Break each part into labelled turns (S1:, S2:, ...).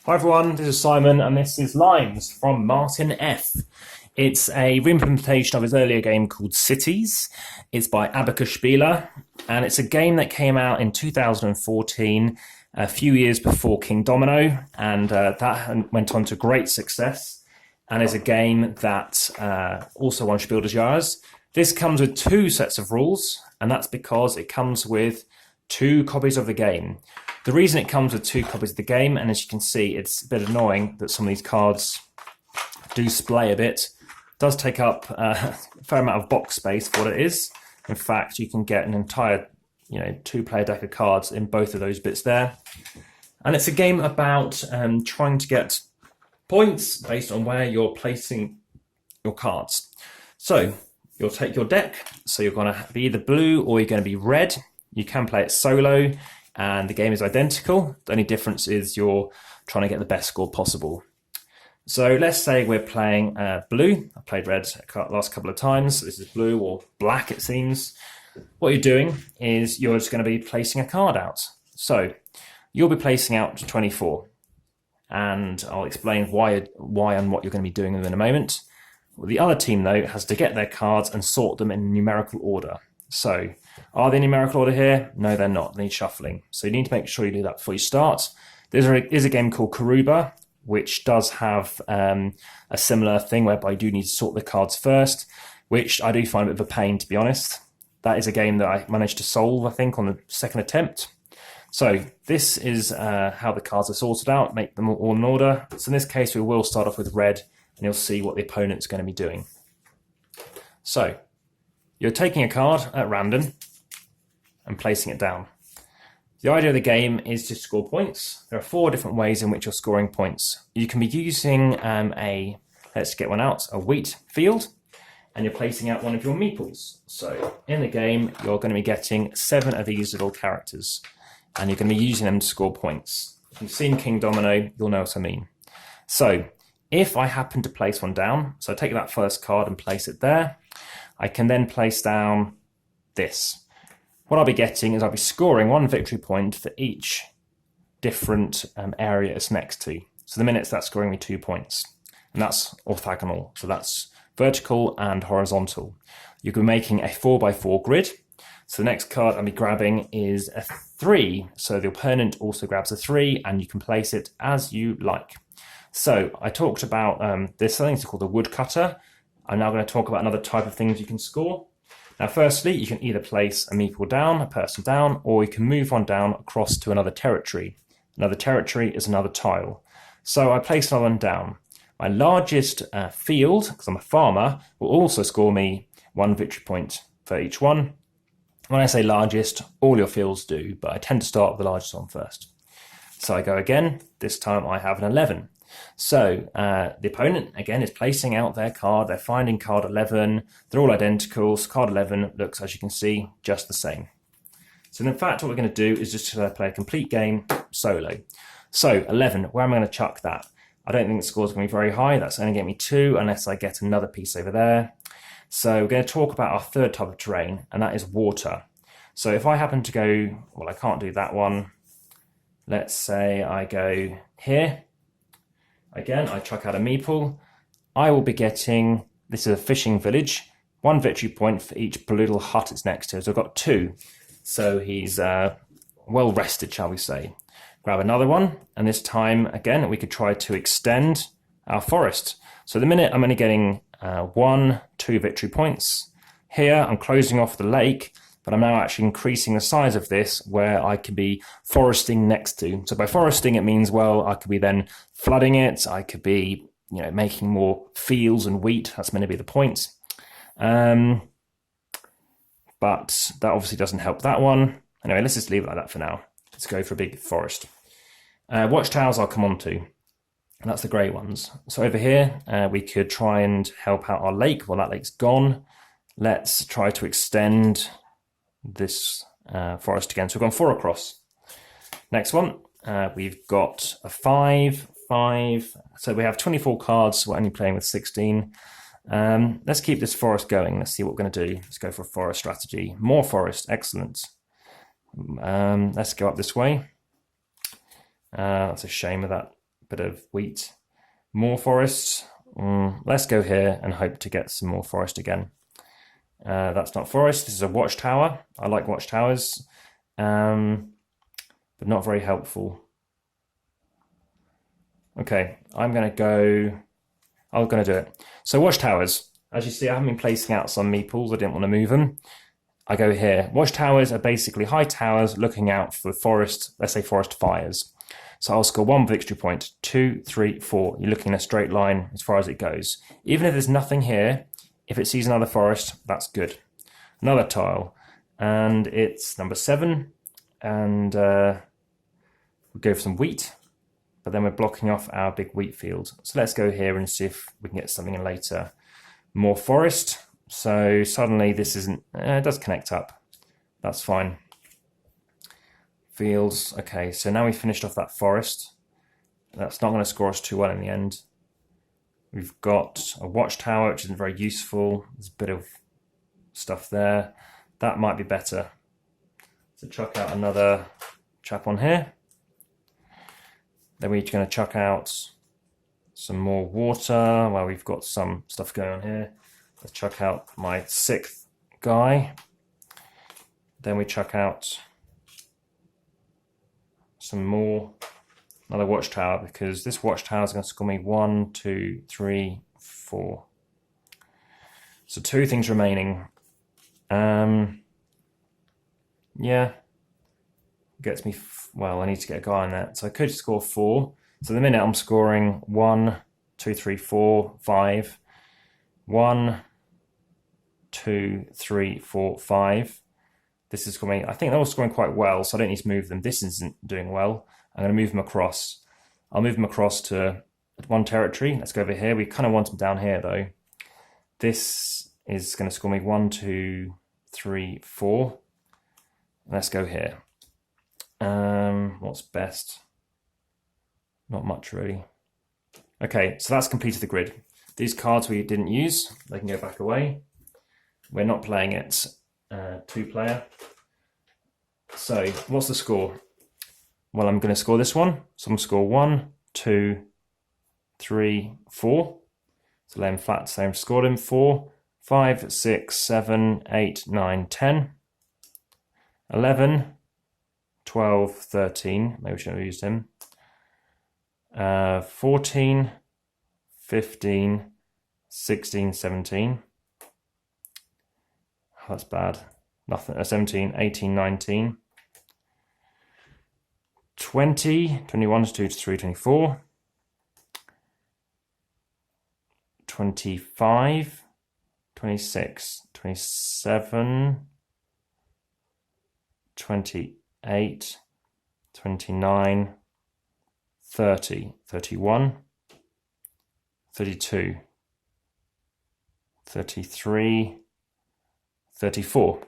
S1: Hi everyone, this is Simon and this is Limes from Martin F. It's a reimplementation of his earlier game called Cities. It's by Abacus Spieler and it's a game that came out in 2014, a few years before King Domino, and that went on to great success and is a game that also won Spiel des Jahres. This comes with two sets of rules, and that's because it comes with two copies of the game. The reason it comes with two copies of the game, and as you can see, it's a bit annoying that some of these cards do splay a bit, does take up a fair amount of box space for what it is. In fact, you can get an entire, two-player deck of cards in both of those bits there. And it's a game about trying to get points based on where you're placing your cards. So you'll take your deck, so you're going to be either blue or you're going to be red. You can play it solo, and the game is identical. The only difference is you're trying to get the best score possible. So let's say we're playing blue. I played red last couple of times. This is blue or black, it seems. What you're doing is you're just going to be placing a card out. So you'll be placing out 24. And I'll explain why and what you're going to be doing in a moment. Well, the other team, though, has to get their cards and sort them in numerical order. So, are they in numerical order here? No, they're not. They need shuffling. So you need to make sure you do that before you start. There is a game called Karuba, which does have a similar thing whereby you do need to sort the cards first, which I do find a bit of a pain, to be honest. That is a game that I managed to solve, I think, on the second attempt. So this is how the cards are sorted out, make them all in order. So in this case, we will start off with red, and you'll see what the opponent's going to be doing. So you're taking a card at random and placing it down. The idea of the game is to score points. There are 4 different ways in which you're scoring points. You can be using let's get one out, a wheat field, and you're placing out one of your meeples. So in the game, you're going to be getting 7 of these little characters, and you're going to be using them to score points. If you've seen King Domino, you'll know what I mean. So if I happen to place one down, so I take that first card and place it there, I can then place down this. What I'll be getting is I'll be scoring 1 victory point for each different area it's next to. So the minutes that's scoring me 2 points. And that's orthogonal, so that's vertical and horizontal. You'll be making a 4x4 grid. So the next card I'll be grabbing is a 3. So the opponent also grabs a 3 and you can place it as you like. So I talked about there's something called a woodcutter. I'm now going to talk about another type of things you can score. Now, firstly, you can either place a meeple down, a person down, or you can move one down across to another territory. Another territory is another tile. So I place another one down. My largest field, because I'm a farmer, will also score me 1 victory point for each one. When I say largest, all your fields do, but I tend to start with the largest one first. So I go again. This time I have an 11. So the opponent, again, is placing out their card. They're finding card 11. They're all identical. So card 11 looks, as you can see, just the same. So in fact, what we're going to do is just play a complete game solo. So 11, where am I going to chuck that? I don't think the score's going to be very high. That's only getting me 2 unless I get another piece over there. So we're going to talk about our third type of terrain, and that is water. So if I happen to go, well, I can't do that one. Let's say I go here. Again, I chuck out a meeple. I will be getting, this is a fishing village, 1 victory point for each little hut it's next to. So I've got 2. So he's well rested, shall we say. Grab another one, and this time, again, we could try to extend our forest. So the minute I'm only getting 1, 2 victory points. Here, I'm closing off the lake, but I'm now actually increasing the size of this where I could be foresting next to. So by foresting, it means, well, I could be then flooding it. I could be, making more fields and wheat. That's meant to be the point. But that obviously doesn't help that one. Anyway, let's just leave it like that for now. Let's go for a big forest. Watchtowers I'll come on to. And that's the grey ones. So over here, we could try and help out our lake. Well, that lake's gone. Let's try to extend this forest again. So we've gone 4 across. Next one, we've got a 5, 5. So we have 24 cards. We're only playing with 16. Let's keep this forest going. Let's see what we're going to do. Let's go for a forest strategy. More forest. Excellent. Let's go up this way. That's a shame of that bit of wheat. More forest. Let's go here and hope to get some more forest again. That's not forest. This is a watchtower. I like watchtowers, but not very helpful. Okay, I'm going to do it. So watchtowers. As you see, I haven't been placing out some meeples. I didn't want to move them. I go here. Watchtowers are basically high towers looking out for forest, let's say forest fires. So I'll score 1 victory point, 2, 3, 4. You're looking in a straight line as far as it goes. Even if there's nothing here, if it sees another forest, that's good. Another tile, and it's number 7, and we'll go for some wheat, but then we're blocking off our big wheat field. So let's go here and see if we can get something in later. More forest, so suddenly this isn't, it does connect up. That's fine. Fields, okay, so now we've finished off that forest. That's not going to score us too well in the end. We've got a watchtower, which isn't very useful. There's a bit of stuff there. That might be better. So chuck out another chap on here. Then we're going to chuck out some more water. Well, we've got some stuff going on here. Let's chuck out my 6th guy. Then we chuck out some more, another watchtower, because this watchtower is going to score me 1, 2, 3, 4. So 2 things remaining. Yeah, gets me, well, I need to get a guy on that. So I could score 4. So the minute I'm scoring 1, 2, 3, 4, 5. 1, 2, 3, 4, 5. This is scoring, I think they're all scoring quite well, so I don't need to move them. This isn't doing well. I'm going to move them across. I'll move them across to 1 territory. Let's go over here. We kind of want them down here, though. This is going to score me 1, 2, 3, 4. Let's go here. What's best? Not much, really. Okay, so that's completed the grid. These cards we didn't use, they can go back away. We're not playing it 2-player. So what's the score? Well, I'm going to score this one. So I'm going to score 1, 2, 3, 4. So lay him flat, so I've scored him 4, 5, 6, 7, 8, 9, 10, 11, 12, 13. Maybe we shouldn't have used him. 14, 15, 16, 17. Oh, that's bad. Nothing. 17, 18, 19. 20, 21, 22, 23, 24. 25, 26, 27, 28, 29, 30, 31, 32, 33, 34.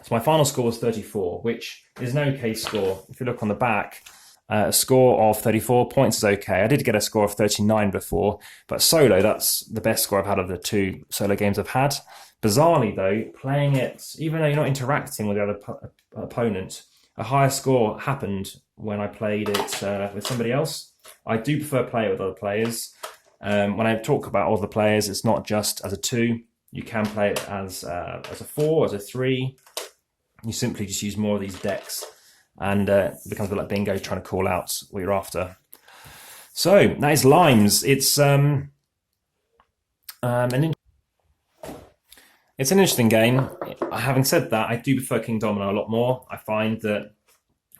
S1: So my final score was 34, which is an okay score. If you look on the back, a score of 34 points is okay. I did get a score of 39 before, but solo, that's the best score I've had of the 2 solo games I've had. Bizarrely though, playing it, even though you're not interacting with the other opponent, a higher score happened when I played it with somebody else. I do prefer playing it with other players. When I talk about other players, it's not just as a 2. You can play it as a 4, as a 3. You simply just use more of these decks, and it becomes a bit like bingo, trying to call out what you're after. So that is Limes. It's an interesting game. Having said that, I do prefer King Domino a lot more. I find that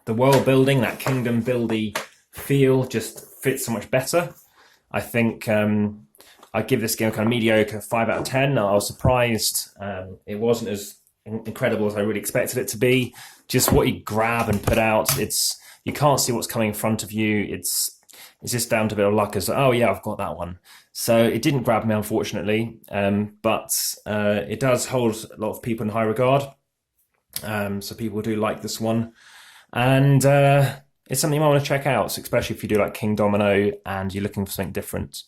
S1: the world building, that kingdom buildy feel, just fits so much better. I think I give this game a kind of mediocre 5 out of 10. I was surprised it wasn't as incredible as I really expected it to be. Just what you grab and put out, you can't see what's coming in front of you. It's just down to a bit of luck as, oh yeah, I've got that one. So it didn't grab me, unfortunately, but it does hold a lot of people in high regard. So people do like this one, and it's something you might want to check out, especially if you do like King Domino and you're looking for something different.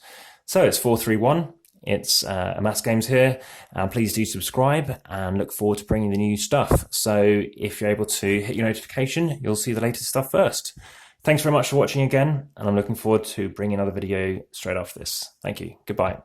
S1: So it's 431. It's Amass Games here, and please do subscribe and look forward to bringing the new stuff. So if you're able to hit your notification, you'll see the latest stuff first. Thanks very much for watching again, and I'm looking forward to bringing another video straight after this. Thank you. Goodbye.